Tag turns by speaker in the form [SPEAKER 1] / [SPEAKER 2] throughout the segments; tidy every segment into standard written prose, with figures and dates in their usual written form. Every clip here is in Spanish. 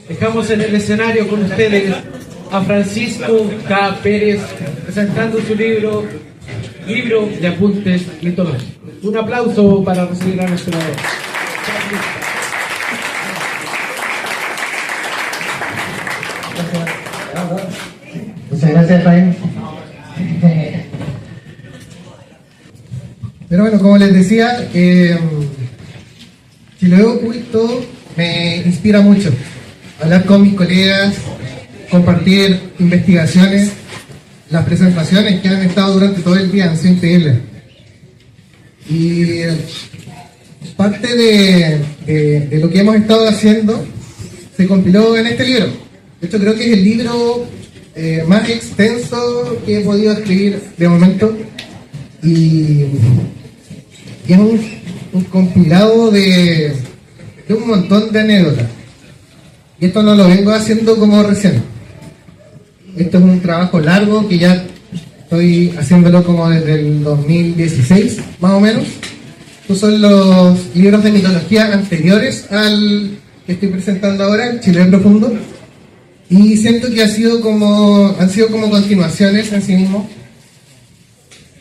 [SPEAKER 1] Dejamos en el escenario con ustedes a Francisco K. Pérez presentando su libro de apuntes mitológicos. Un aplauso para recibir a nuestro...
[SPEAKER 2] Muchas gracias, Efraín. Pero bueno, como les decía, Chiloé Oculto me inspira mucho. Hablar con mis colegas, compartir investigaciones, las presentaciones que han estado durante todo el día han sido increíbles. Y parte de lo que hemos estado haciendo se compiló en este libro. De hecho, creo que es el libro más extenso que he podido escribir de momento. Y es un compilado de un montón de anécdotas. Y esto no lo vengo haciendo como recién. Esto es un trabajo largo que ya estoy haciéndolo como desde el 2016, más o menos. Estos son los libros de mitología anteriores al que estoy presentando ahora, el Chiloé Profundo. Y siento que han sido como continuaciones en sí mismos.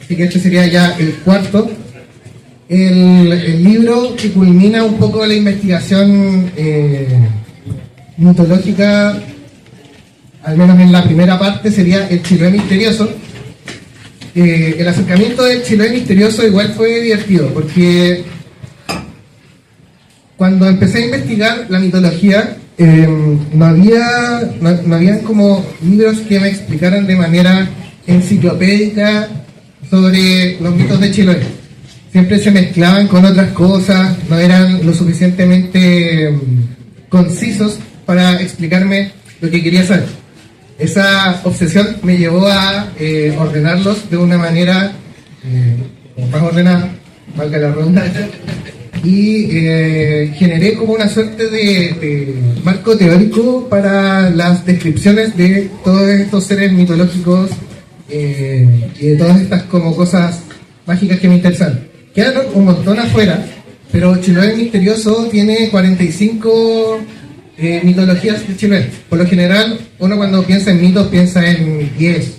[SPEAKER 2] Así que este sería ya el cuarto. El libro que culmina un poco la investigación mitológica, al menos en la primera parte, sería el Chiloé Misterioso. El acercamiento del Chiloé Misterioso igual fue divertido, porque cuando empecé a investigar la mitología, no habían como libros que me explicaran de manera enciclopédica sobre los mitos de Chiloé. Siempre se mezclaban con otras cosas, no eran lo suficientemente concisos para explicarme lo que quería saber. Esa obsesión me llevó a ordenarlos de una manera más ordenada, valga la redundancia, y generé como una suerte de marco teórico para las descripciones de todos estos seres mitológicos y de todas estas como cosas mágicas que me interesan. Quedaron un montón afuera, pero Chiloé Misterioso tiene 45 mitologías de Chiloé. Por lo general, uno cuando piensa en mitos piensa en 10,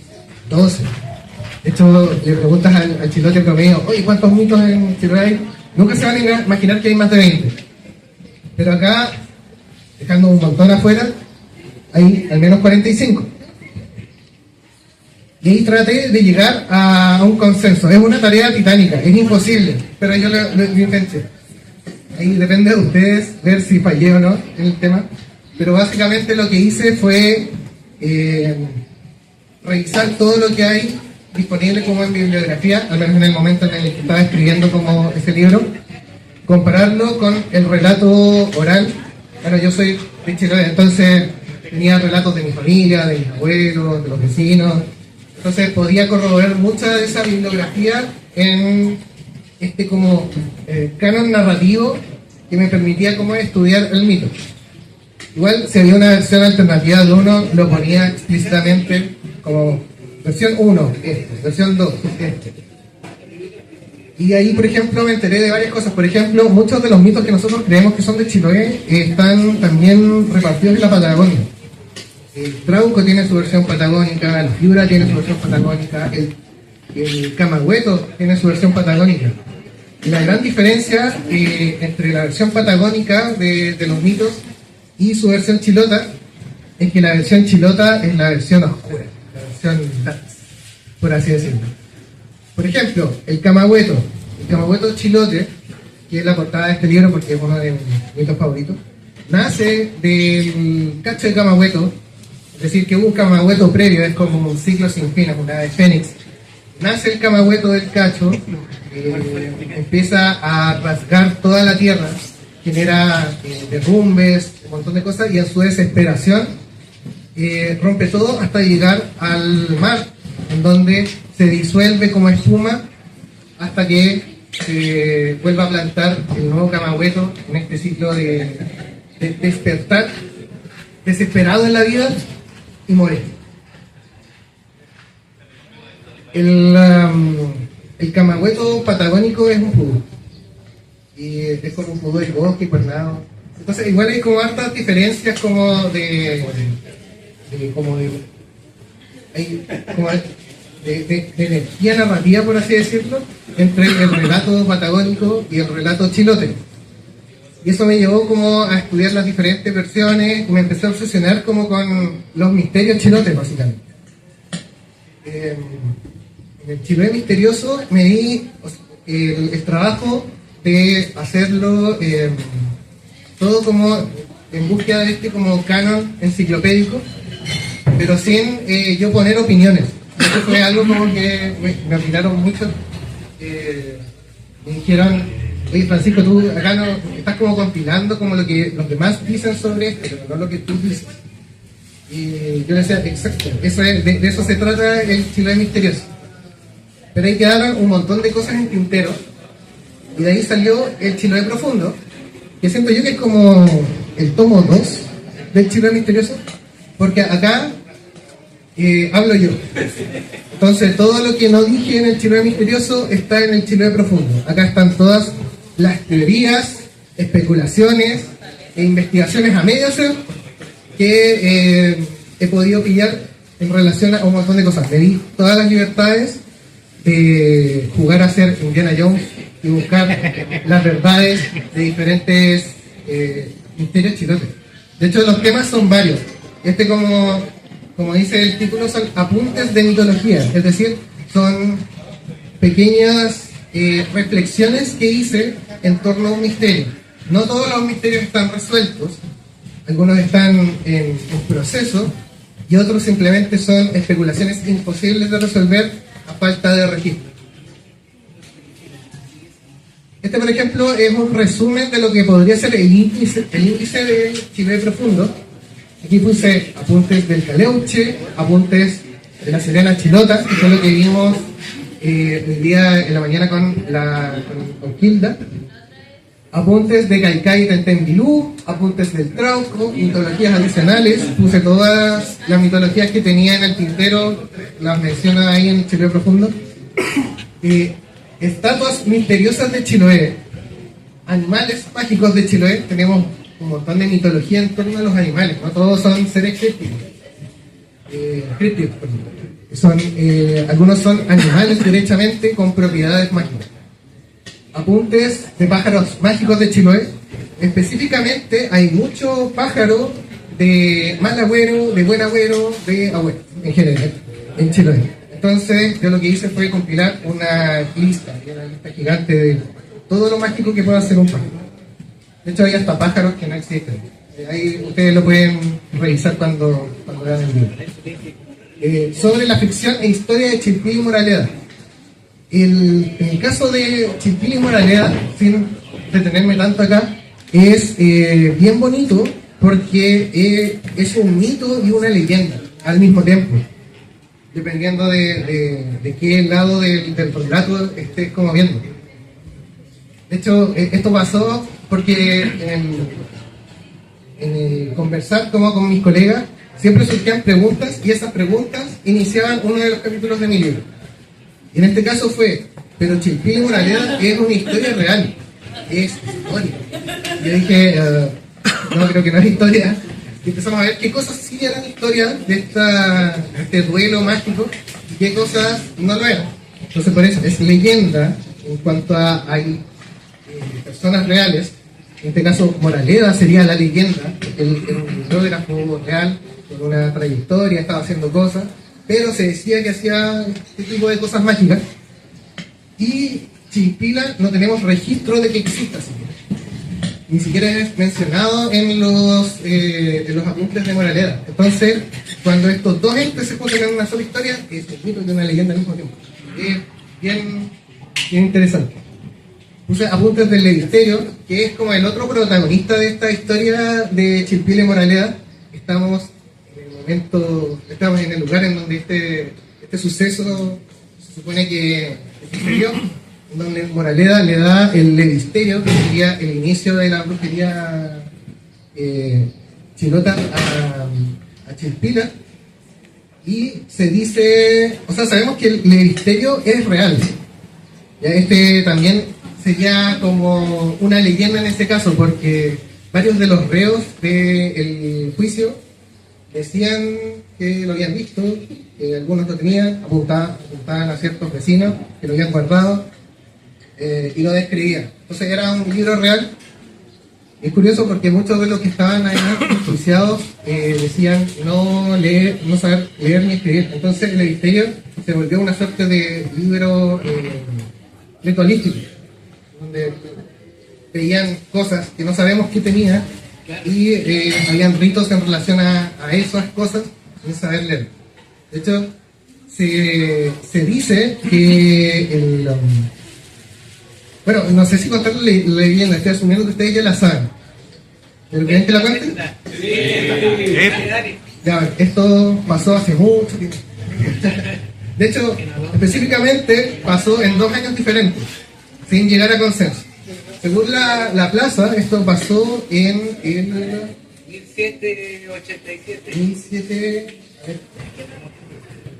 [SPEAKER 2] 12. De hecho, le preguntas al chilote promedio, oye, ¿cuántos mitos en Chiloé hay? Nunca se van a imaginar que hay más de 20. Pero acá, dejando un montón afuera, hay al menos 45. Y ahí traté de llegar a un consenso. Es una tarea titánica, es imposible, pero yo lo intenté. Ahí depende de ustedes ver si fallé o no en el tema. Pero básicamente lo que hice fue revisar todo lo que hay disponible como en bibliografía, al menos en el momento en el que estaba escribiendo como ese libro, compararlo con el relato oral. Bueno, yo soy de Chiloé, entonces tenía relatos de mi familia, de mis abuelos, de los vecinos. Entonces podía corroborar mucha de esa bibliografía en este como canon narrativo que me permitía como estudiar el mito. Igual si había una versión alternativa de uno, lo ponía explícitamente como versión 1, versión 2, Y ahí, por ejemplo, me enteré de varias cosas. Por ejemplo, muchos de los mitos que nosotros creemos que son de Chiloé están también repartidos en la Patagonia. El Trauco tiene su versión patagónica, el Piura tiene su versión patagónica, el Camagüeto tiene su versión patagónica. Y la gran diferencia entre la versión patagónica de los mitos y su versión chilota es que la versión chilota es la versión oscura, la versión dark, por así decirlo. Por ejemplo, el Camagüeto chilote, que es la portada de este libro porque es uno de mis mitos favoritos, nace del cacho de Camagüeto. Es decir, que hubo un Camagüeto previo, es como un ciclo sin fin, una de Fénix. Nace el Camagüeto del cacho, empieza a rasgar toda la tierra, genera derrumbes, un montón de cosas, y en su desesperación rompe todo hasta llegar al mar, en donde se disuelve como espuma hasta que se vuelva a plantar el nuevo Camagüeto en este ciclo de despertar, desesperado en la vida, y morir. El Camagüeto patagónico es un pudú. Y es como un pudú del bosque, cuernado. Entonces igual hay como hartas diferencias como hay como de energía narrativa, por así decirlo, entre el relato patagónico y el relato chilote. Y eso me llevó como a estudiar las diferentes versiones y me empecé a obsesionar como con los misterios chilotes, básicamente. En el Chiloé misterioso me di el trabajo de hacerlo todo como en búsqueda de este como canon enciclopédico, pero sin yo poner opiniones. Eso fue algo como que me opinaron mucho. Me dijeron, oye Francisco, tú acá no estás como compilando como lo que los demás dicen sobre esto, pero no lo que tú dices. Y yo le decía, exacto, eso es, de eso se trata el Chiloé misterioso. Pero ahí quedaron un montón de cosas en tintero, y de ahí salió el Chiloé profundo, que siento yo que es como el tomo 2 del Chiloé misterioso, porque acá hablo yo. Entonces todo lo que no dije en el Chiloé misterioso está en el Chiloé profundo. Acá están todas las teorías, especulaciones e investigaciones a medio hacer que he podido pillar en relación a un montón de cosas. Me di todas las libertades de jugar a ser Indiana Jones y buscar las verdades de diferentes misterios chilotes. De hecho, los temas son varios. Como dice el título, son apuntes de mitología, es decir, son pequeñas reflexiones que hice en torno a un misterio. No todos los misterios están resueltos, algunos están en proceso y otros simplemente son especulaciones imposibles de resolver a falta de registro. Este, por ejemplo, es un resumen de lo que podría ser el índice del Chiloé profundo. Aquí puse apuntes del Caleuche, apuntes de la Serena Chilota, que fue lo que vimos el día en la mañana con Kilda. Apuntes de Caicay y Tentembilú, apuntes del Trauco, mitologías adicionales. Puse todas las mitologías que tenía en el tintero, las menciona ahí en el Chiloé profundo. Estatuas misteriosas de Chiloé, animales mágicos de Chiloé. Tenemos un montón de mitología en torno a los animales, no todos son seres crípticos. Algunos son animales derechamente con propiedades mágicas. Apuntes de pájaros mágicos de Chiloé. Específicamente hay mucho pájaro de mal agüero, de buen agüero, de agüero, en general, en Chiloé. Entonces yo lo que hice fue compilar una lista gigante de todo lo mágico que puede hacer un pájaro. De hecho hay hasta pájaros que no existen. Ahí ustedes lo pueden revisar cuando vean el libro. Sobre la ficción e historia de Chilpil y Moraleda. En el caso de Chilpil y Moraleda, sin detenerme tanto acá, es bien bonito porque es un mito y una leyenda al mismo tiempo, dependiendo de qué lado del relato estés como viendo. De hecho, esto pasó porque en el conversar como con mis colegas siempre surgían preguntas y esas preguntas iniciaban uno de los capítulos de mi libro. Y en este caso fue, pero Chilpil y Moraleda es una historia real, es historia. Y yo dije, no, creo que no es historia. Y empezamos a ver qué cosas sí eran historia de este duelo mágico y qué cosas no lo eran. Entonces por eso es leyenda en cuanto a hay personas reales. En este caso Moraleda sería la leyenda, el biógrafo real con una trayectoria, estaba haciendo cosas, pero se decía que hacía este tipo de cosas mágicas. Y Chilpila no tenemos registro de que exista siquiera. Ni siquiera es mencionado en los apuntes de Moraleda. Entonces, cuando estos dos entes se juntan en una sola historia, es un mito y una leyenda al mismo tiempo. Es bien interesante. Puse apuntes del Levisterio, que es como el otro protagonista de esta historia de Chilpil y Moraleda. Estamos en el lugar en donde este suceso se supone que sucedió, donde Moraleda le da el Levisterio, que sería el inicio de la brujería chilota a Chilpila. Y se dice, o sea, sabemos que el Levisterio es real. Ya también sería como una leyenda en este caso, porque varios de los reos del juicio decían que lo habían visto, que algunos lo tenían, apuntaban a ciertos vecinos que lo habían guardado y lo describían. Entonces era un libro real. Es curioso porque muchos de los que estaban ahí enjuiciados decían no saber leer ni escribir. Entonces el Edisterio se volvió una suerte de libro ritualístico, donde veían cosas que no sabemos qué tenía y habían ritos en relación a esas cosas sin saber leer. De hecho, se dice que bueno, no sé si contar la leyenda, estoy asumiendo que ustedes ya la saben. ¿Pero quieren que la cuente? Ya, esto pasó hace mucho tiempo. De hecho, específicamente pasó en 2 años diferentes, sin llegar a consenso. Según la plaza, esto pasó en el 1787. A ver,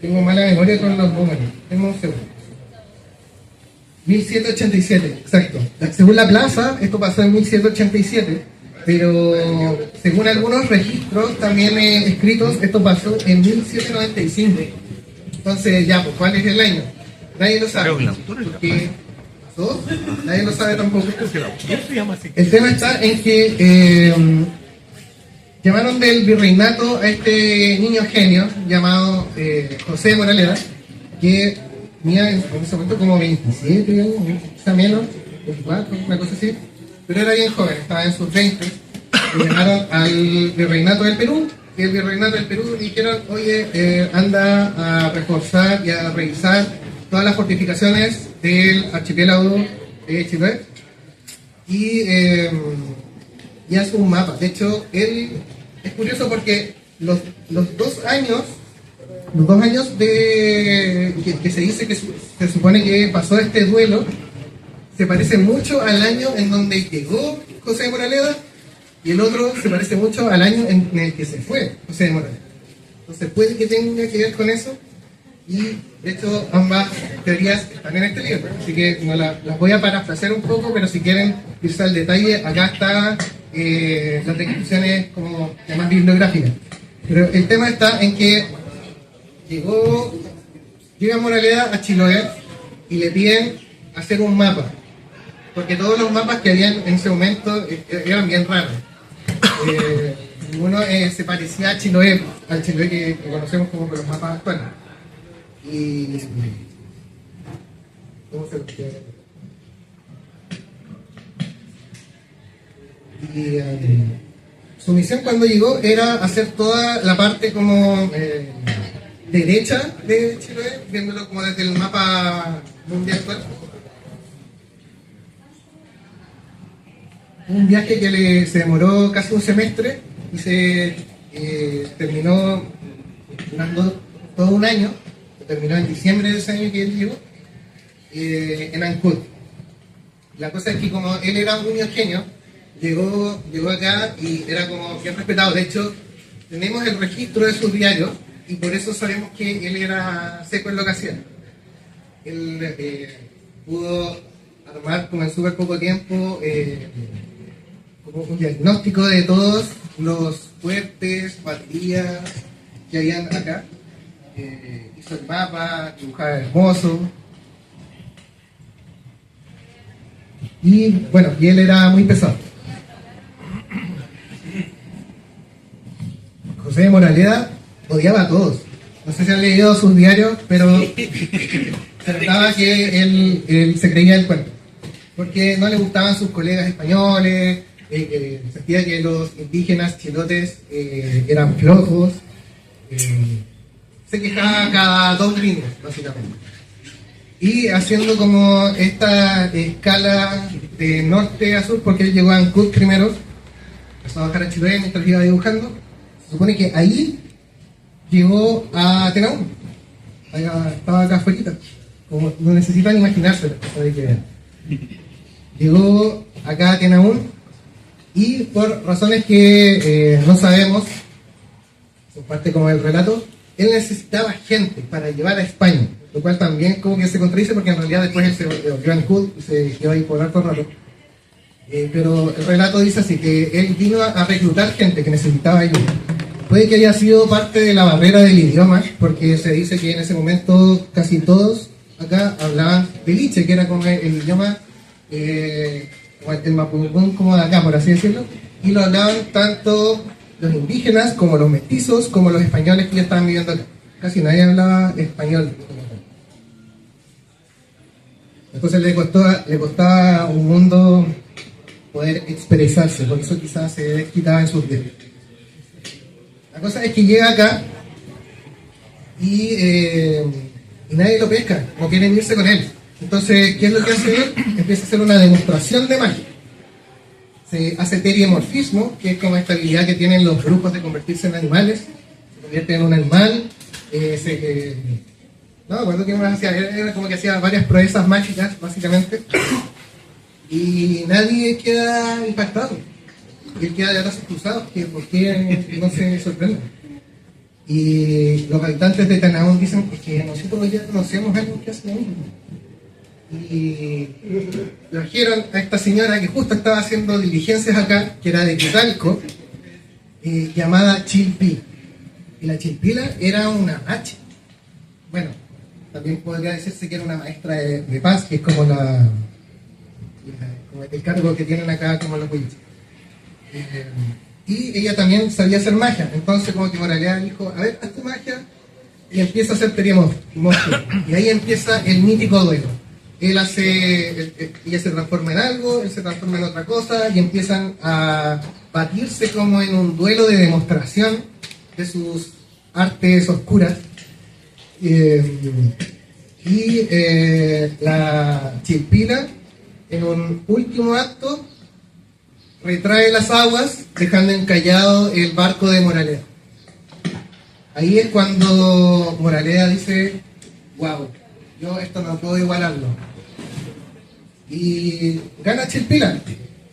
[SPEAKER 2] tengo mala memoria con los números. Tengo un segundo. 1787, exacto. Según la plaza, esto pasó en 1787, pero según algunos registros también escritos, esto pasó en 1795. Entonces, ya, pues, ¿cuál es el año? Nadie lo sabe. Porque pasó, nadie lo sabe tampoco. El tema está en que llamaron del virreinato a este niño genio llamado José Moraleda, que tenía en ese momento como 27 años, quizá menos, 24, una cosa así, pero era bien joven, estaba en sus 20. Le llamaron al virreinato del Perú, y el virreinato del Perú le dijeron, oye, anda a reforzar y a revisar todas las fortificaciones del archipiélago de Chiloé y hace un mapa. De hecho, él es curioso porque los 2 años de que se dice que se supone que pasó este duelo se parece mucho al año en donde llegó José de Moraleda, y el otro se parece mucho al año en el que se fue José de Moraleda. Entonces puede que tenga que ver con eso, y de hecho ambas teorías están en este libro, así que no las voy a parafrasear un poco, pero si quieren irse al detalle, acá está las descripciones como más bibliográficas. Pero el tema está en que llega Moraleda a Chiloé y le piden hacer un mapa, porque todos los mapas que habían en ese momento eran bien raros. Ninguno se parecía a Chiloé, al Chiloé que conocemos como los mapas actuales. Su misión cuando llegó era hacer toda la parte como derecha de Chiloé, viéndolo como desde el mapa mundial actual. Un viaje que se demoró casi un semestre y se terminó durando todo un año. Terminó en diciembre de ese año que él llegó, en Ancud. La cosa es que como él era un niño genio, llegó acá y era como bien respetado. De hecho, tenemos el registro de sus diarios y por eso sabemos que él era seco en lo que hacía. Él pudo armar como en súper poco tiempo como un diagnóstico de todos los fuertes, baterías que habían acá. Hizo el mapa, dibujaba hermoso. Y bueno, y él era muy pesado. José de Moraleda odiaba a todos. No sé si han leído sus diarios, pero se notaba que él se creía el cuento. Porque no le gustaban sus colegas españoles, sentía que los indígenas chilotes eran flojos. Se quejaba cada 2 líneas, básicamente. Y haciendo como esta escala de norte a sur, porque él llegó a Ancud primero, empezó a bajar a Chiloé mientras iba dibujando. Se supone que ahí llegó a Tenaún. Estaba acá afuera, como no necesitan imaginárselo, para que vean. Llegó acá a Tenaún y por razones que no sabemos, son parte como del relato, él necesitaba gente para llevar a España, lo cual también como que se contradice porque en realidad después él se volvió a Ancud y se quedó ahí por harto rato. Pero el relato dice así, que él vino a reclutar gente que necesitaba ayuda. Puede que haya sido parte de la barrera del idioma, porque se dice que en ese momento casi todos acá hablaban de liche, que era como el idioma, el mapudungún como de acá, por así decirlo, y lo hablaban tanto los indígenas como los mestizos, como los españoles que ya estaban viviendo acá. Casi nadie hablaba español. Entonces le costaba un mundo poder expresarse, por eso quizás se desquitaba en sus dedos. La cosa es que llega acá y nadie lo pesca, no quieren irse con él. Entonces, ¿qué es lo que hace él? Empieza a hacer una demostración de magia. Se hace teriemorfismo, que es como esta habilidad que tienen los brujos de convertirse en animales. Se convierte en un animal. No me acuerdo qué más hacía. Era como que hacía varias proezas mágicas, básicamente. Y nadie queda impactado. Y él queda de brazos cruzados, que por qué no se sorprende. Y los habitantes de Tanaún dicen que nosotros ya conocemos a alguien que hace lo mismo. Y trajeron a esta señora que justo estaba haciendo diligencias acá, que era de Quetalco, llamada Chilpi. Y la Chilpila era una macha. Bueno, también podría decirse que era una maestra de paz, que es como como el cargo que tienen acá como los huillos. Y ella también sabía hacer magia, entonces como que Moralea dijo, a ver, haz tu magia, y empieza a hacer teriemorfismo. Y ahí empieza el mítico duelo. Ella se transforma en algo, él se transforma en otra cosa, y empiezan a batirse como en un duelo de demostración de sus artes oscuras. La Chilpila, en un último acto, retrae las aguas, dejando encallado el barco de Moralea. Ahí es cuando Moralea dice, wow, yo esto no puedo igualarlo. Y gana Chilpila.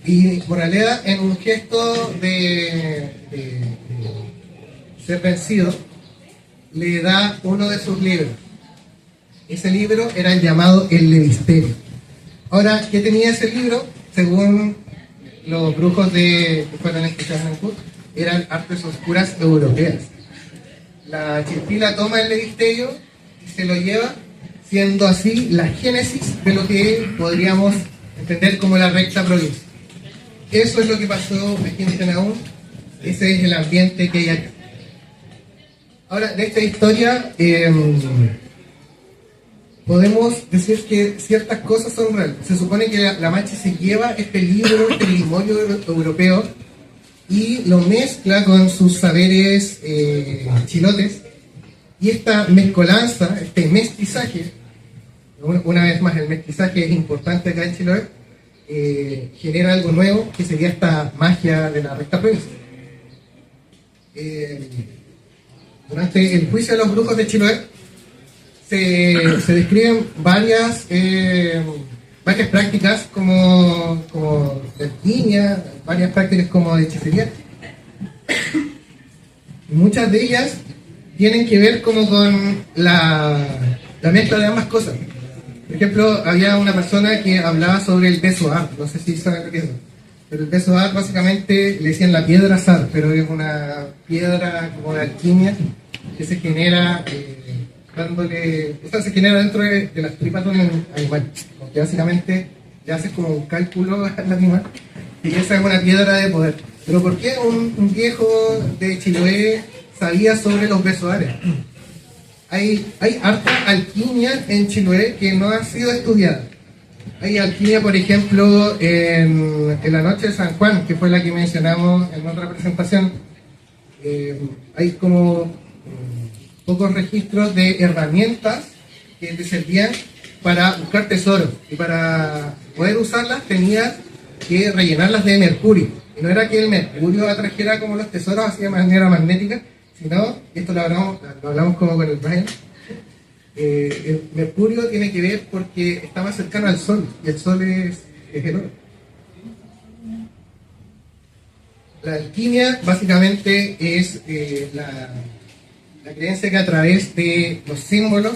[SPEAKER 2] Y Moralea, en un gesto de ser vencido, le da uno de sus libros. Ese libro era el llamado El Levisterio. Ahora, ¿qué tenía ese libro? Según los brujos que fueron escuchados en Kut, eran artes oscuras europeas. La Chilpila toma el Levisterio y se lo lleva, siendo así la génesis de lo que podríamos entender como la recta provincia. Eso es lo que pasó aquí en Tanaún. Ese es el ambiente que hay acá. Ahora, de esta historia podemos decir que ciertas cosas son reales. Se supone que la Machi se lleva este libro, este grimorio europeo, y lo mezcla con sus saberes chilotes, y esta mezcolanza, este mestizaje, una vez más el mestizaje es importante acá en Chiloé, genera algo nuevo que sería esta magia de la recta provincia. Durante el juicio de los brujos de Chiloé se describen varias prácticas como de alquimia, varias prácticas como de hechicería. Muchas de ellas tienen que ver como con la mezcla de ambas cosas. Por ejemplo, había una persona que hablaba sobre el besoar, no sé si saben lo que es eso. Pero el besoar básicamente le decían la piedra zar, pero es una piedra como de alquimia que se genera se genera dentro de las tripas de un animal, porque básicamente le haces como un cálculo al animal y esa es una piedra de poder. Pero ¿por qué un viejo de Chiloé sabía sobre los besoares? Hay harta alquimia en Chiloé que no ha sido estudiada. Hay alquimia, por ejemplo, en la noche de San Juan, que fue la que mencionamos en otra presentación. Hay como pocos registros de herramientas que te servían para buscar tesoros. Y para poder usarlas tenías que rellenarlas de mercurio. Y no era que el mercurio atrajera como los tesoros así de manera magnética, sino, y esto lo hablamos como con el Brian, el mercurio tiene que ver porque está más cercano al sol, y el sol es el oro. La alquimia básicamente es la creencia que a través de los símbolos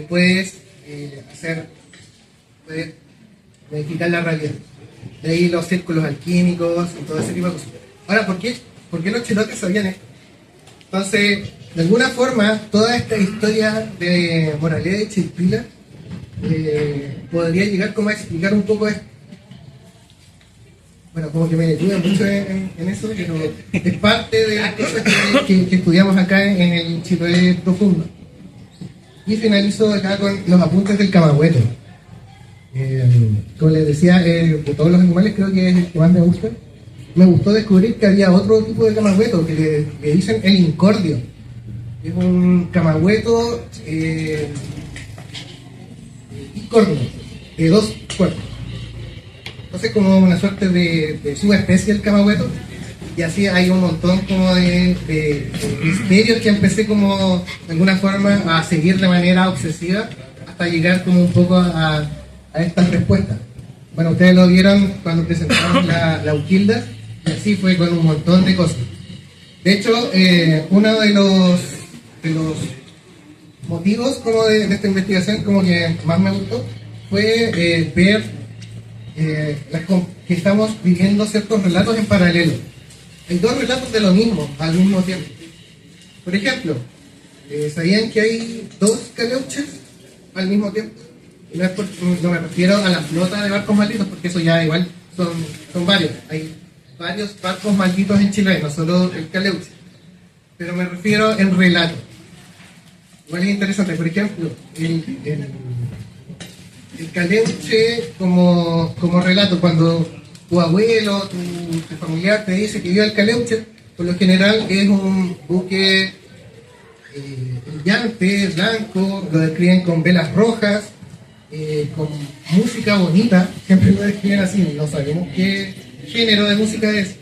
[SPEAKER 2] puedes modificar la realidad. De ahí los círculos alquímicos y todo ese tipo de cosas. Ahora, ¿por qué los chilotes sabían esto? Entonces, de alguna forma, toda esta historia de Moraleda y Chilpila podría llegar como a explicar un poco esto. Bueno, como que me detuve mucho en eso, pero es parte de las cosas que estudiamos acá en el Chiloé Profundo. Y finalizo acá con los apuntes del Camagüeto. Como les decía, de todos los animales creo que es el que más me gusta. Me gustó descubrir que había otro tipo de camagüeto que le dicen el incordio. Es un camagüeto incordio, de 2 cuerpos. Entonces, como una suerte de subespecie del camagüeto. Y así hay un montón como de misterios que empecé como de alguna forma a seguir de manera obsesiva hasta llegar como un poco a estas respuestas. Bueno, ustedes lo vieron cuando presentamos la Uquilda, y así fue con un montón de cosas. De hecho, uno de los motivos como de esta investigación como que más me gustó fue ver que estamos viviendo ciertos relatos en paralelo. Hay 2 relatos de lo mismo al mismo tiempo. Por ejemplo, ¿sabían que hay 2 caleuches al mismo tiempo? Y no me refiero a la flota de barcos malditos, porque eso ya igual son varios. Hay varios barcos malditos en Chile, no solo el caleuche. Pero me refiero en relato. Igual es interesante, por ejemplo, el caleuche como relato, cuando tu abuelo, tu familiar te dice que vive el caleuche, por lo general es un buque brillante, blanco, lo describen con velas rojas, con música bonita, siempre lo describen así, no sabemos qué género de música es,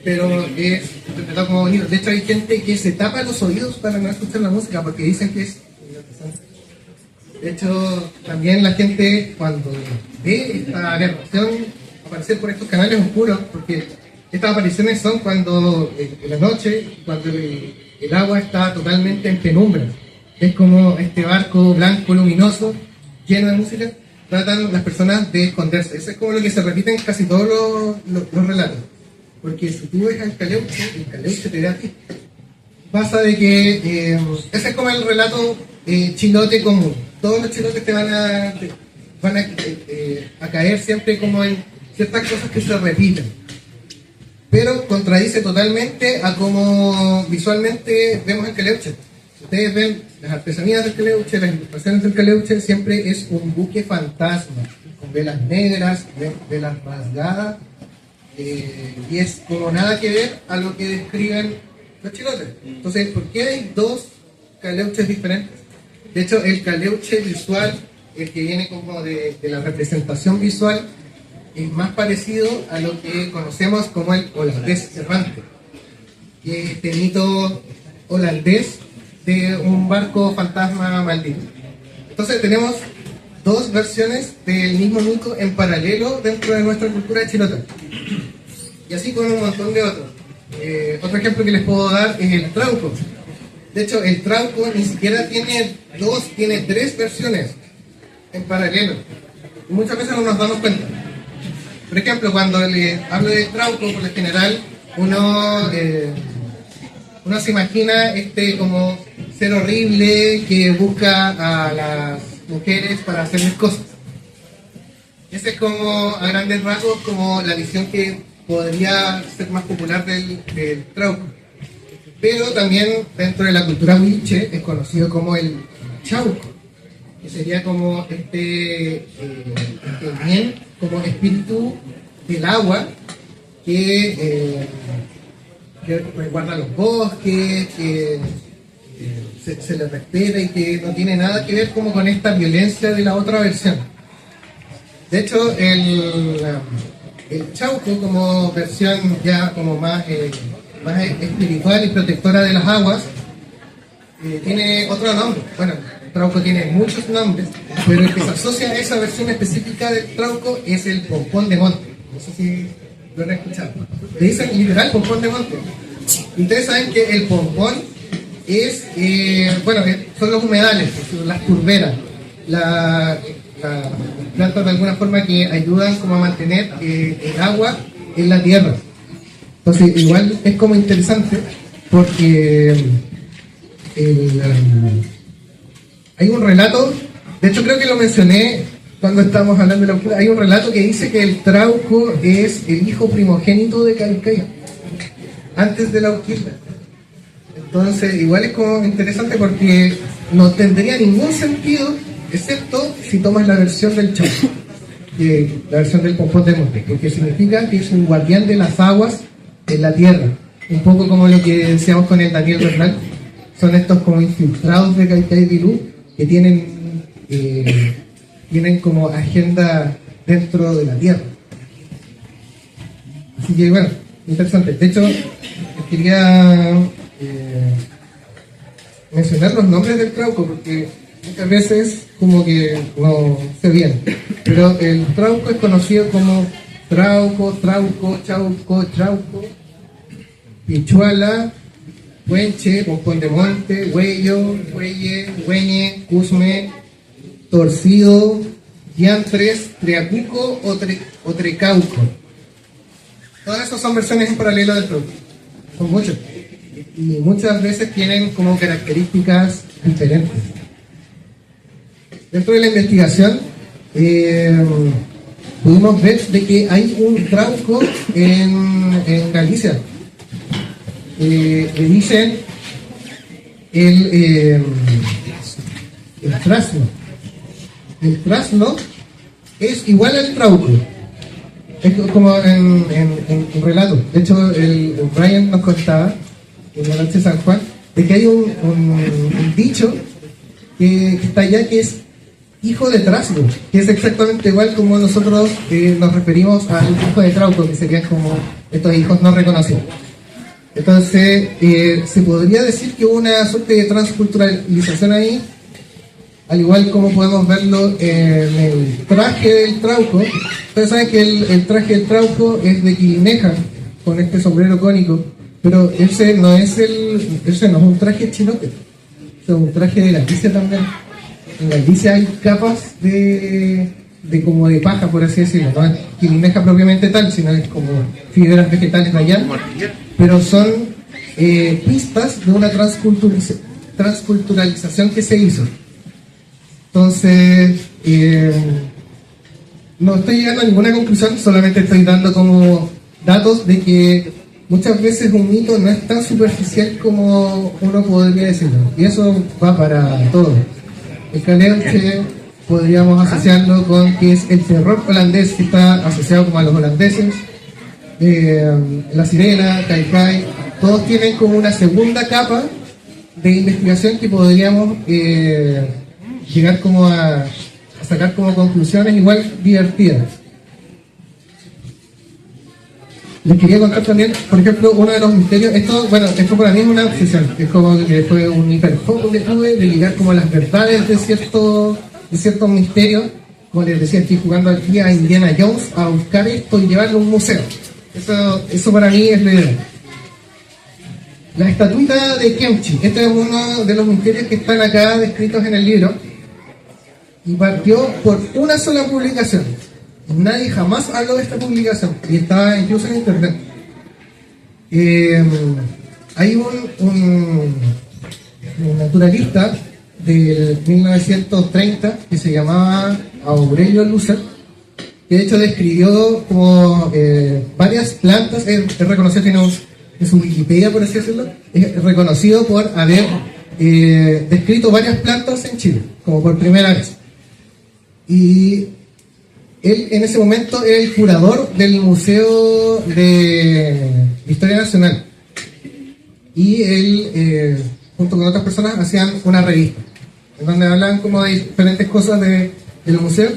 [SPEAKER 2] pero es interpretado como bonito. De hecho hay gente que se tapa los oídos para no escuchar la música porque dicen que es hipnotizante. De hecho, también la gente cuando ve esta narración aparecer por estos canales oscuros, porque estas apariciones son cuando en la noche, cuando el agua está totalmente en penumbra. Es como este barco blanco luminoso lleno de música, tratan las personas de esconderse. Eso es como lo que se repite en casi todos los relatos. Porque si tú ves al caleuche te ve a ti. Pasa de que ese es como el relato chilote común. Todos los chilotes te van a caer siempre como en ciertas cosas que se repiten. Pero contradice totalmente a cómo visualmente vemos el caleuche. Ustedes ven las artesanías del caleuche, las ilustraciones del caleuche, siempre es un buque fantasma, con velas negras, velas rasgadas, y es como nada que ver a lo que describen los chilotes. Entonces, ¿por qué hay 2 caleuches diferentes? De hecho, el caleuche visual, el que viene como de la representación visual, es más parecido a lo que conocemos como el holandés errante, que es este mito holandés de un barco fantasma maldito. Entonces tenemos 2 versiones del mismo mito en paralelo dentro de nuestra cultura chilota. Y así con un montón de otros. Otro ejemplo que les puedo dar es el trauco. De hecho, el trauco ni siquiera tiene 2, tiene 3 versiones en paralelo. Y muchas veces no nos damos cuenta. Por ejemplo, cuando le hablo de trauco, por lo general, uno se imagina como ser horrible que busca a las mujeres para hacerles cosas. Ese es como, a grandes rasgos, como la visión que podría ser más popular del trauco. Pero también dentro de la cultura huilche es conocido como el chauco, que sería como este bien, como espíritu del agua que resguarda los bosques, que se le respeta y que no tiene nada que ver como con esta violencia de la otra versión. De hecho, el chauco como versión ya como más espiritual y protectora de las aguas tiene otro nombre. Bueno, el trauco tiene muchos nombres, pero el que se asocia a esa versión específica del trauco es el pompón de monte. No sé si lo han escuchado. Le dicen literal pompón de monte. Ustedes saben que el pompón es, son los humedales, las turberas. las plantas de alguna forma que ayudan como a mantener el agua en la tierra. Entonces igual es como interesante porque hay un relato, de hecho creo que lo mencioné cuando estábamos hablando de la Urquilla, hay un relato que dice que el trauco es el hijo primogénito de Calcaya, antes de la Urquilla. Entonces igual es como interesante porque no tendría ningún sentido, excepto si tomas la versión del Chavo, la versión del Pompón de Monte, porque significa que es un guardián de las aguas en la tierra, un poco como lo que decíamos con el Daniel Bernal. Son estos como infiltrados de Caycay Vilú que tienen como agenda dentro de la tierra. Así que bueno, interesante. De hecho, quería mencionar los nombres del trauco porque muchas veces como que no sé bien, pero el trauco es conocido como trauco, chauco, pichuala, huenche, pompón de monte, huello, huelle, hueñe, cusme, torcido, diantres, triacuco o trecauco. Todas esas son versiones en paralelo del trauco. Son muchas. Y muchas veces tienen como características diferentes. Dentro de la investigación pudimos ver de que hay un trauco en Galicia. Le dicen el trasno. El trasno es igual al trauco. Es como en un relato. De hecho, el Brian nos contaba en la noche de San Juan de que hay un dicho que está allá que es hijo de trasno, que es exactamente igual como nosotros nos referimos al hijo de trauco, que serían como estos hijos no reconocidos. Entonces, se podría decir que hubo una suerte de transculturalización ahí, al igual como podemos verlo en el traje del trauco. Ustedes saben que el traje del trauco es de Quineja, con este sombrero cónico, pero ese no es un traje chilote, es un traje de Galicia también. En Galicia hay capas de como de paja, por así decirlo, no es Quineja propiamente tal, sino es como fibras vegetales de allá, pero son pistas de una transculturalización que se hizo. Entonces, no estoy llegando a ninguna conclusión, solamente estoy dando como datos de que muchas veces un mito no es tan superficial como uno podría decirlo, y eso va para todo. El Caleuche podríamos asociarlo con que es el terror holandés, que está asociado como a los holandeses. La Sirena, Caycay, todos tienen como una segunda capa de investigación que podríamos llegar como a sacar como conclusiones igual divertidas. Les quería contar también, por ejemplo, uno de los misterios, esto para mí es una obsesión, es como que fue un hiperfoco que tuve de llegar como a las verdades de ciertos misterios. Como les decía, estoy jugando aquí a Indiana Jones a buscar esto y llevarlo a un museo. Eso para mí es lo ideal. La estatuita de Kemchi, este es uno de los misterios que están acá descritos en el libro, y partió por una sola publicación. Nadie jamás habló de esta publicación y está incluso en internet. Hay un naturalista del 1930 que se llamaba Aurelio Lucer, que de hecho describió como varias plantas. Es reconocido, tiene en su Wikipedia, por así decirlo, es reconocido por haber descrito varias plantas en Chile, como por primera vez. Y él en ese momento era el curador del Museo de Historia Nacional. Y él, junto con otras personas, hacían una revista, en donde hablaban como de diferentes cosas del museo.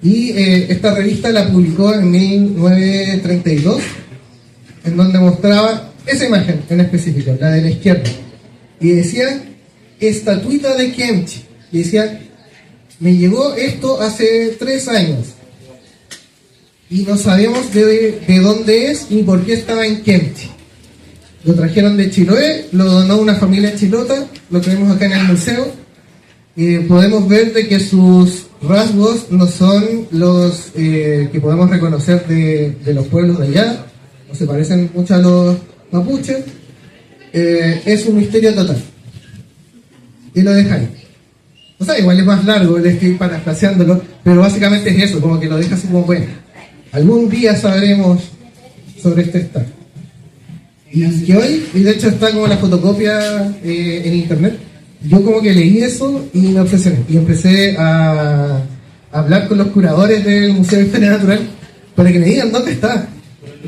[SPEAKER 2] Y esta revista la publicó en 1932, en donde mostraba esa imagen en específico, la de la izquierda. Y decía, estatuita de Kemchi. Y decía, me llegó esto hace 3 años. Y no sabemos de dónde es ni por qué estaba en Kemchi. Lo trajeron de Chiloé, lo donó una familia chilota, lo tenemos acá en el museo. podemos ver de que sus rasgos no son los que podemos reconocer de los pueblos de allá, no se parecen mucho a los mapuches. Es un misterio total. Y lo deja ahí. O sea, igual es más largo, le estoy parafraseándolo, pero básicamente es eso, como que lo deja así como, bueno, algún día sabremos sobre este estado. Y que hoy, y de hecho está como la fotocopia en internet, yo como que leí eso y me obsesioné. Y empecé a hablar con los curadores del Museo de Historia Natural para que me digan dónde está.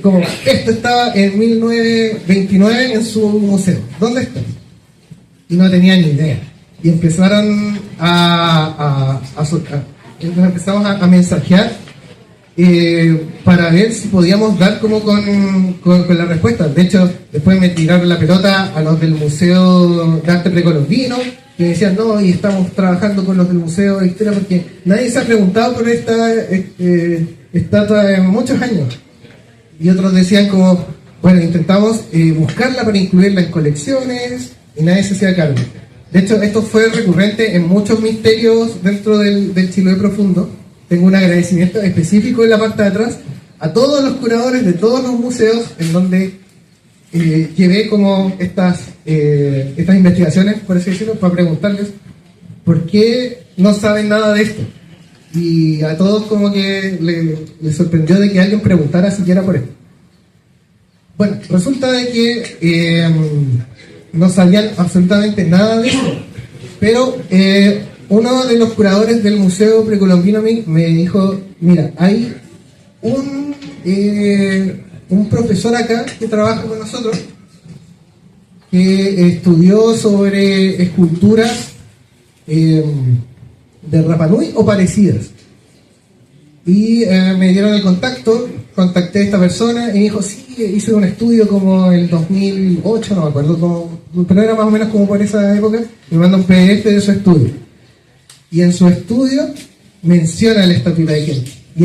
[SPEAKER 2] Como, esto estaba en 1929 en su museo, ¿dónde está? Y no tenía ni idea. Y empezaron empezamos a mensajear para ver si podíamos dar como con la respuesta. De hecho, después me tiraron la pelota a los del Museo de Arte Precolombino y me decían, no, y estamos trabajando con los del Museo de Historia porque nadie se ha preguntado por esta estatua en muchos años. Y otros decían como, bueno, intentamos buscarla para incluirla en colecciones y nadie se hacía cargo. De hecho, esto fue recurrente en muchos misterios dentro del Chiloé profundo. Tengo un agradecimiento específico en la parte de atrás a todos los curadores de todos los museos en donde llevé como estas investigaciones, por así decirlo, para preguntarles por qué no saben nada de esto. Y a todos como que les sorprendió de que alguien preguntara siquiera por esto. Bueno, resulta de que no sabían absolutamente nada de eso, pero uno de los curadores del Museo Precolombino me dijo, mira, hay un profesor acá que trabaja con nosotros que estudió sobre esculturas de Rapa Nui o parecidas. Y me dieron el contacto, contacté a esta persona y me dijo, sí, hice un estudio como el 2008, no me acuerdo cómo, pero era más o menos como por esa época, me manda un PDF de su estudio. Y en su estudio menciona la estatuilla de Kent. Y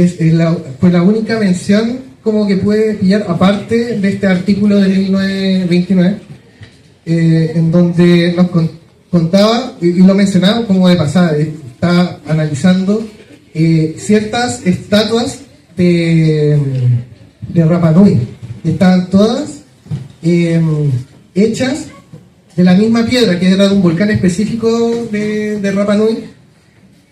[SPEAKER 2] fue la única mención como que puede pillar, aparte de este artículo de 1929, en donde nos contaba, y lo mencionaba como de pasada, estaba analizando ciertas estatuas de Rapa Nui. Estaban todas hechas de la misma piedra, que era de un volcán específico de Rapa Nui,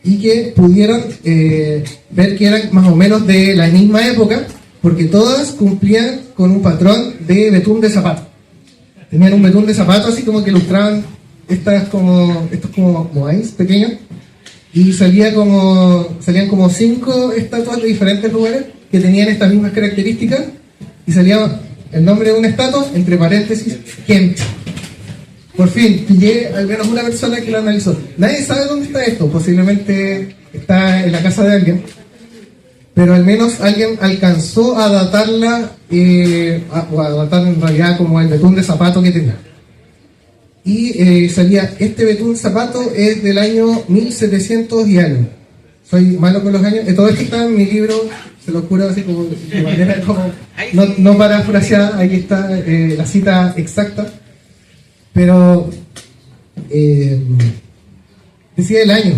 [SPEAKER 2] y que pudieron ver que eran más o menos de la misma época, porque todas cumplían con un patrón de betún de zapato. Tenían un betún de zapato así como que ilustraban estos como moais pequeños, y salían como 5 estatuas de diferentes lugares que tenían estas mismas características, y salía el nombre de una estatua, entre paréntesis, Kent. Por fin, pillé al menos una persona que lo analizó. Nadie sabe dónde está esto, posiblemente está en la casa de alguien, pero al menos alguien alcanzó a datarla, o a datar en realidad como el betún de zapato que tenía. Y salía, este betún zapato es del año 1700 y algo. Soy malo con los años. Todo esto está en mi libro, se lo juro así como de manera como no parafraseada, ahí está la cita exacta. Pero decía el año.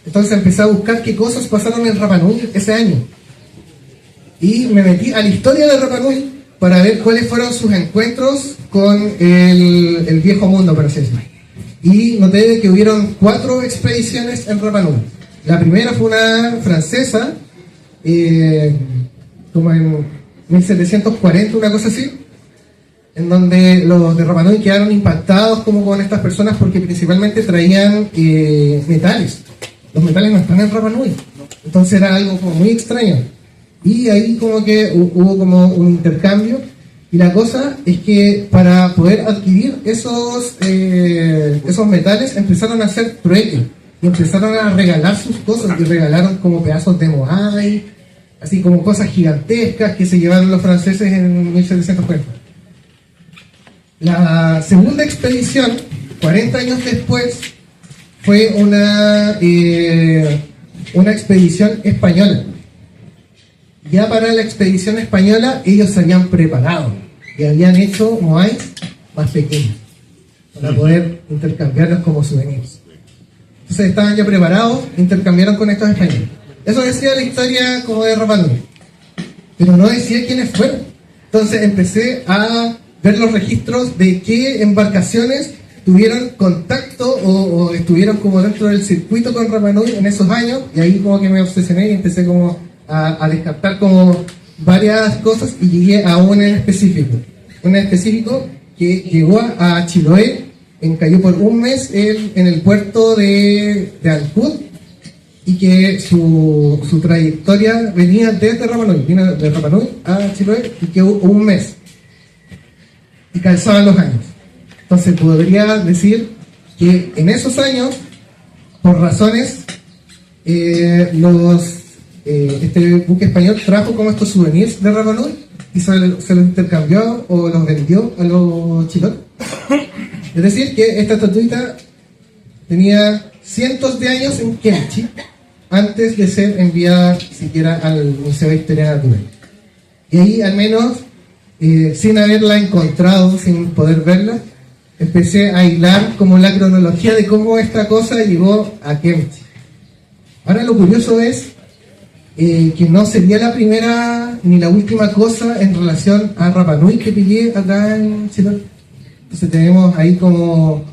[SPEAKER 2] Entonces empecé a buscar qué cosas pasaron en Rapa Nui ese año. Y me metí a la historia de Rapa Nui para ver cuáles fueron sus encuentros con el viejo mundo, por así decirlo. Y noté que hubieron 4 expediciones en Rapa Nui. La primera fue una francesa, como en 1740, una cosa así, en donde los de Rapa Nui quedaron impactados como con estas personas porque principalmente traían metales. Los metales no están en Rapa Nui, entonces era algo como muy extraño. Y ahí como que hubo como un intercambio, y la cosa es que para poder adquirir esos metales empezaron a hacer trueque y empezaron a regalar sus cosas, y regalaron como pedazos de moai, así como cosas gigantescas que se llevaron los franceses en 1740. La segunda expedición, 40 años después, fue una expedición española. Ya para la expedición española ellos se habían preparado y habían hecho moais más pequeños para poder intercambiarlos como souvenirs. Entonces estaban ya preparados, intercambiaron con estos españoles. Eso decía la historia como de Rapa Nui, pero no decía quiénes fueron. Entonces empecé a ver los registros de qué embarcaciones tuvieron contacto o estuvieron como dentro del circuito con Rapa Nui en esos años, y ahí como que me obsesioné y empecé como a descartar como varias cosas, y llegué a una en específico. Una en específico que llegó a Chiloé, cayó por un mes en el puerto de Ancud, y que su trayectoria venía desde Rapa Nui, vino de Rapa Nui a Chiloé, y quedó un mes. Y calzaban los años. Entonces podría decir que en esos años, por razones, este buque español trajo como estos souvenirs de Rapa Nui y se los intercambió o los vendió a los chilotes. Es decir, que esta estatuita tenía cientos de años en Kemchi antes de ser enviada siquiera al Museo de Historia Natural. Y ahí, al menos, sin haberla encontrado, sin poder verla, empecé a hilar como la cronología de cómo esta cosa llegó a Kemchi. Ahora lo curioso es que no sería la primera ni la última cosa en relación a Rapa Nui que pillé acá en Chile. Entonces tenemos ahí como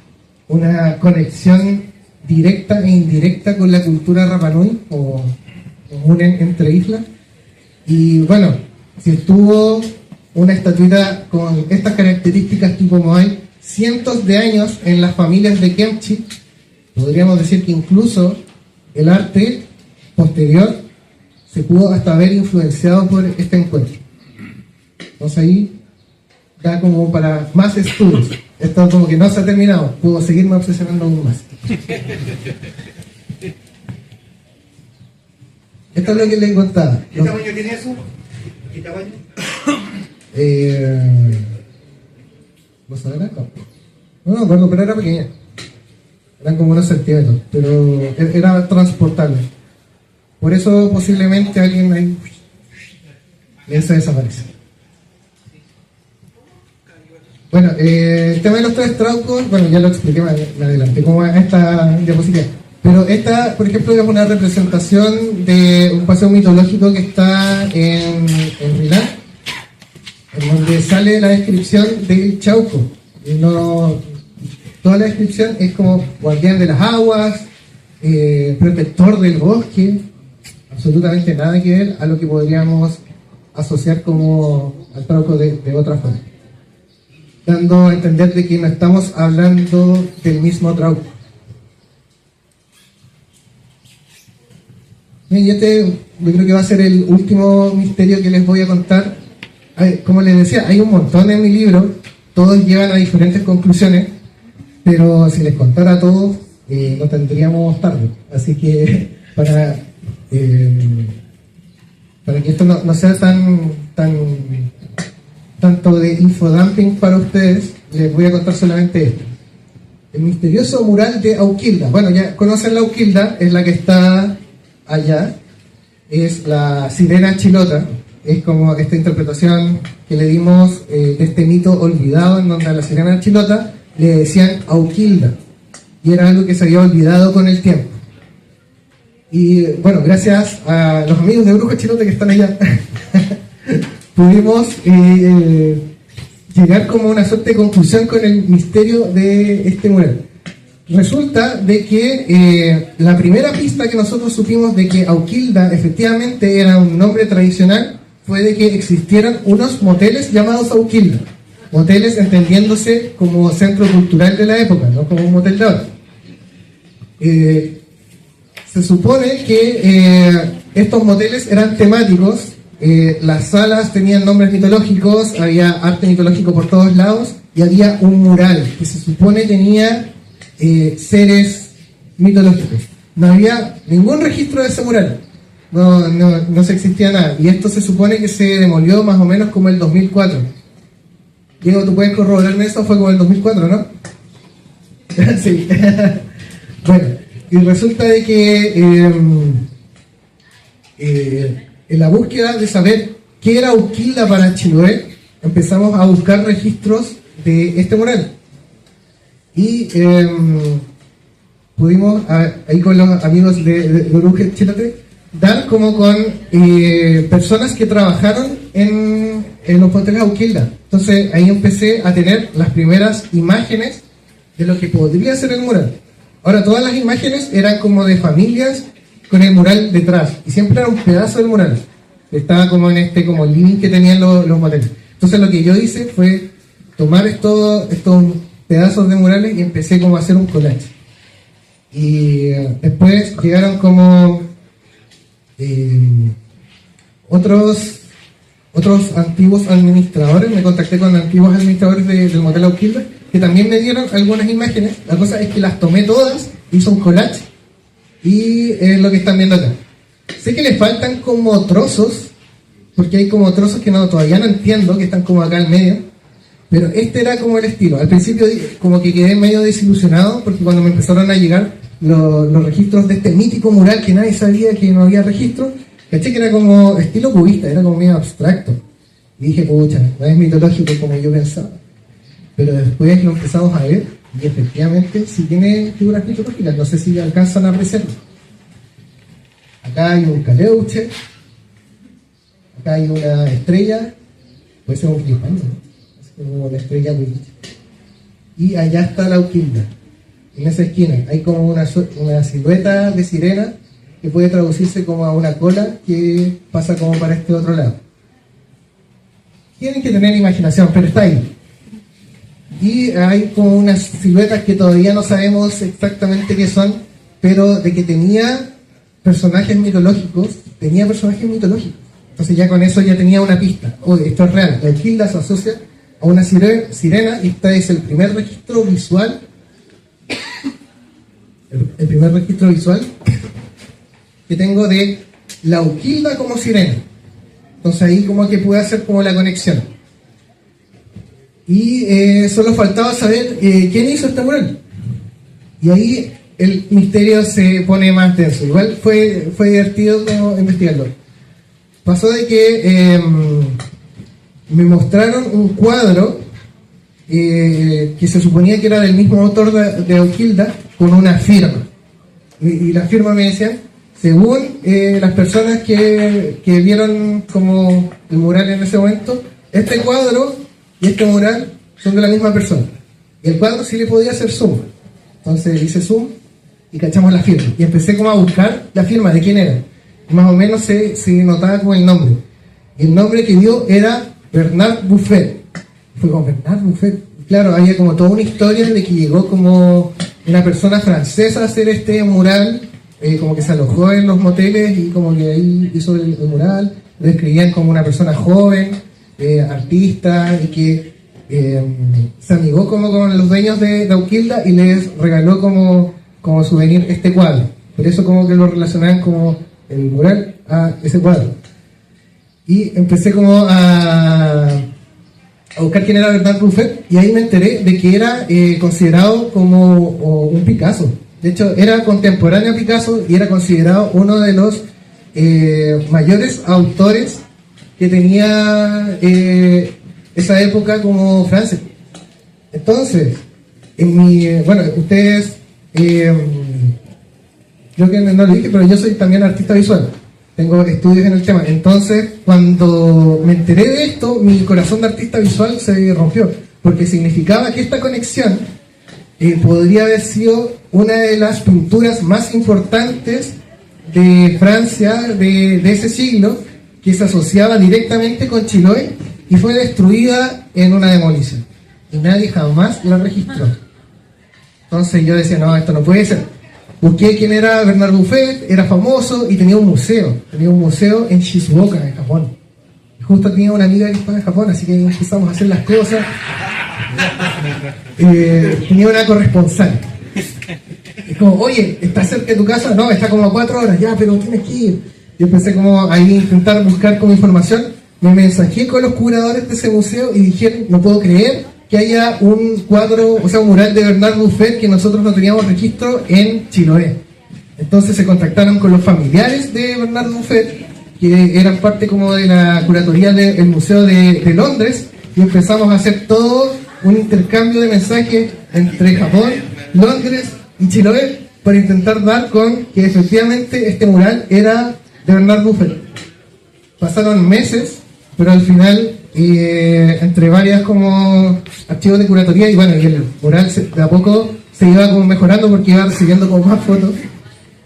[SPEAKER 2] una conexión directa e indirecta con la cultura Rapa Nui, como unen entre islas. Y bueno, si estuvo una estatuita con estas características tipo Moai cientos de años en las familias de Kemchi, podríamos decir que incluso el arte posterior se pudo hasta ver influenciado por este encuentro. Entonces ahí da como para más estudios. Esto como que no se ha terminado, puedo seguirme obsesionando aún más. Esto es lo que les contaba.
[SPEAKER 3] ¿Qué tamaño tiene eso? ¿Qué tamaño?
[SPEAKER 2] ¿Vos sabés? No me acuerdo, pero era pequeña. Eran como unos centímetros, pero era transportable. Por eso posiblemente alguien ahí se desaparece. Bueno, el tema de los tres traucos, bueno, ya lo expliqué más adelante, como a esta diapositiva. Pero esta, por ejemplo, es una representación de un paseo mitológico que está en Milán, en donde sale la descripción del Chauco. Y toda la descripción es como guardián de las aguas, protector del bosque, absolutamente nada que ver a lo que podríamos asociar como al Trauco de otra forma, dando a entender de que no estamos hablando del mismo Trauco. Y este yo creo que va a ser el último misterio que les voy a contar. Como les decía, hay un montón en mi libro, todos llevan a diferentes conclusiones, pero si les contara todos, no tendríamos tarde. Así que para que esto no sea tanto de infodumping para ustedes, les voy a contar solamente esto. El misterioso mural de Auquilda. Bueno, ya conocen la Auquilda, es la que está allá, es la sirena chilota. Es como esta interpretación que le dimos de este mito olvidado, en donde a la sirena chilota le decían Auquilda, y era algo que se había olvidado con el tiempo. Y bueno, gracias a los amigos de Brujo Chilota que están allá, pudimos llegar como a una suerte de conclusión con el misterio de este mural. Resulta de que la primera pista que nosotros supimos de que Auquilda efectivamente era un nombre tradicional fue de que existieran unos moteles llamados Auquilda. Moteles entendiéndose como centro cultural de la época, no como un motel de ahora. Se supone que estos moteles eran temáticos, las salas tenían nombres mitológicos, había arte mitológico por todos lados, y había un mural que se supone tenía seres mitológicos. No había ningún registro de ese mural, no se existía nada, y esto se supone que se demolió más o menos como el 2004. Diego, ¿tú puedes corroborarme eso? Fue como el 2004, ¿no? Sí. Bueno, y resulta de que en la búsqueda de saber qué era Auquilda para Chiloé, empezamos a buscar registros de este mural. Y pudimos, ahí con los amigos de Uruguay Chilote, dar como con personas que trabajaron en los hoteles Auquilda. Entonces ahí empecé a tener las primeras imágenes de lo que podría ser el mural. Ahora, todas las imágenes eran como de familias con el mural detrás, y siempre era un pedazo del mural. Estaba como en este como living que tenían los moteles. Entonces lo que yo hice fue tomar estos pedazos de murales y empecé como a hacer un collage. Y después llegaron como otros antiguos administradores. Me contacté con antiguos administradores del motel Auquilda, que también me dieron algunas imágenes. La cosa es que las tomé todas, hice un collage, y es lo que están viendo acá. Sé que le faltan como trozos, porque hay como trozos que todavía no entiendo, que están como acá en medio, pero este era como el estilo. Al principio como que quedé medio desilusionado, porque cuando me empezaron a llegar los registros de este mítico mural que nadie sabía que no había registro, caché que era como estilo cubista, era como medio abstracto. Y dije, pucha, no es mitológico como yo pensaba. Pero después lo empezamos a ver, y efectivamente sí tiene figuras mitológicas. No sé si alcanzan a apreciarlo. Acá hay un caleuche, acá hay una estrella, puede ser un flipando, ¿no? Es como una estrella Willich. Y allá está la Auquilda. En esa esquina hay como una silueta de sirena que puede traducirse como a una cola que pasa como para este otro lado. Tienen que tener imaginación, pero está ahí. Y hay como unas siluetas que todavía no sabemos exactamente qué son, pero de que tenía personajes mitológicos. Entonces ya con eso ya tenía una pista. Oye, esto es real. La Auquilda se asocia a una sirena, y este es el primer registro visual. El primer registro visual que tengo de la Auquilda como sirena. Entonces ahí como que pude hacer como la conexión. Y solo faltaba saber quién hizo este mural. Y ahí el misterio se pone más denso. Igual fue divertido como investigarlo. Pasó de que me mostraron un cuadro que se suponía que era del mismo autor de Auquilda, con una firma. Y la firma me decían, según las personas que vieron como el mural en ese momento, este cuadro y este mural son de la misma persona. Y el cuadro sí le podía hacer zoom. Entonces hice zoom y cachamos la firma. Y empecé como a buscar la firma de quién era. Y más o menos se notaba como el nombre. Y el nombre que dio era Bernard Buffet. Fue como Bernard Buffet. Claro, había como toda una historia de que llegó como una persona francesa a hacer este mural, como que se alojó en los moteles y como que ahí hizo el mural. Lo describían como una persona joven, artista, y que se amigó como con los dueños de Auquilda y les regaló como souvenir este cuadro. Por eso como que lo relacionaban como el mural a ese cuadro. Y empecé como a buscar quién era Bernard Buffet, y ahí me enteré de que era considerado como un Picasso. De hecho, era contemporáneo a Picasso y era considerado uno de los mayores autores que tenía esa época como Francia. Entonces, ustedes, creo que no lo dije, pero yo soy también artista visual. Tengo estudios en el tema. Entonces, cuando me enteré de esto, mi corazón de artista visual se rompió, porque significaba que esta conexión podría haber sido una de las pinturas más importantes de Francia de ese siglo, que se asociaba directamente con Chiloé y fue destruida en una demolición. Y nadie jamás la registró. Entonces yo decía, no, esto no puede ser. Busqué quién era Bernard Buffet, era famoso y tenía un museo. Tenía un museo en Shizuoka, en Japón. Y justo tenía una amiga que estaba en Japón, así que empezamos a hacer las cosas. Tenía una corresponsal. Es como, oye, ¿está cerca de tu casa? No, está como a 4 horas, ya, pero tienes que ir. Yo empecé como a intentar buscar como información. Me mensajé con los curadores de ese museo y dijeron, no puedo creer que haya un cuadro, o sea, un mural de Bernard Buffet que nosotros no teníamos registro en Chiloé. Entonces se contactaron con los familiares de Bernard Buffet, que eran parte como de la curatoría del Museo de Londres, y empezamos a hacer todo un intercambio de mensajes entre Japón, Londres y Chiloé, para intentar dar con que efectivamente este mural era de Bernard Buffet. Pasaron meses, pero al final, entre varias como archivos de curatoría, y bueno, y el mural de a poco se iba como mejorando porque iba recibiendo como más fotos,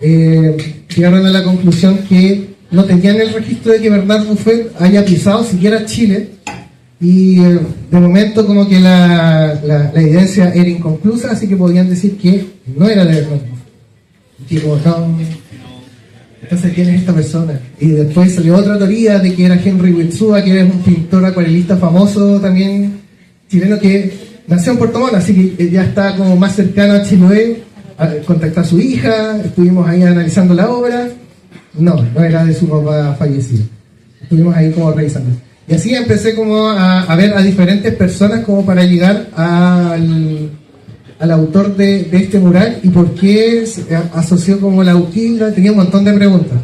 [SPEAKER 2] llegaron a la conclusión que no tenían el registro de que Bernard Buffet haya pisado siquiera Chile, y de momento como que la evidencia era inconclusa, así que podían decir que no era de Bernard Buffet. Tipo, no, entonces ¿quién es esta persona? Y después salió otra teoría de que era Henry Uetsúa, que es un pintor acuarelista famoso también chileno que nació en Puerto Montt, así que ya está como más cercano a Chiloé. Contactó a su hija, estuvimos ahí analizando la obra. No era de su papá fallecido. Estuvimos ahí como revisando. Y así empecé como a ver a diferentes personas como para llegar al autor de este mural y por qué se asoció como la Auquilda. Tenía un montón de preguntas.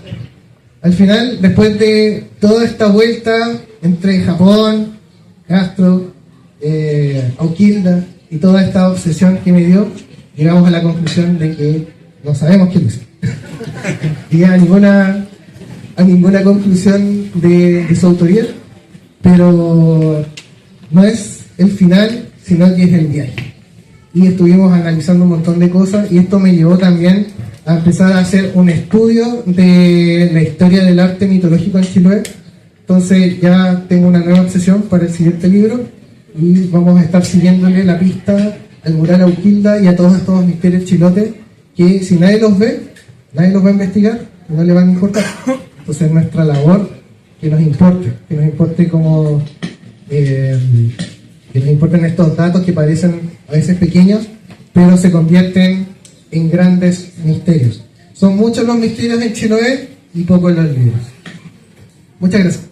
[SPEAKER 2] Al final, después de toda esta vuelta entre Japón, Castro, Auquilda y toda esta obsesión que me dio, llegamos a la conclusión de que no sabemos quién es. Y a ninguna conclusión de su autoría, pero no es el final, sino que es el viaje. Y estuvimos analizando un montón de cosas y esto me llevó también a empezar a hacer un estudio de la historia del arte mitológico en Chiloé. Entonces ya tengo una nueva obsesión para el siguiente libro y vamos a estar siguiéndole la pista al mural Auquilda y a todos estos misterios chilotes que si nadie los ve, nadie los va a investigar, no le van a importar. Entonces nuestra labor que nos importe como que nos importen estos datos que parecen a veces pequeños, pero se convierten en grandes misterios. Son muchos los misterios en Chiloé y pocos los libros. Muchas gracias.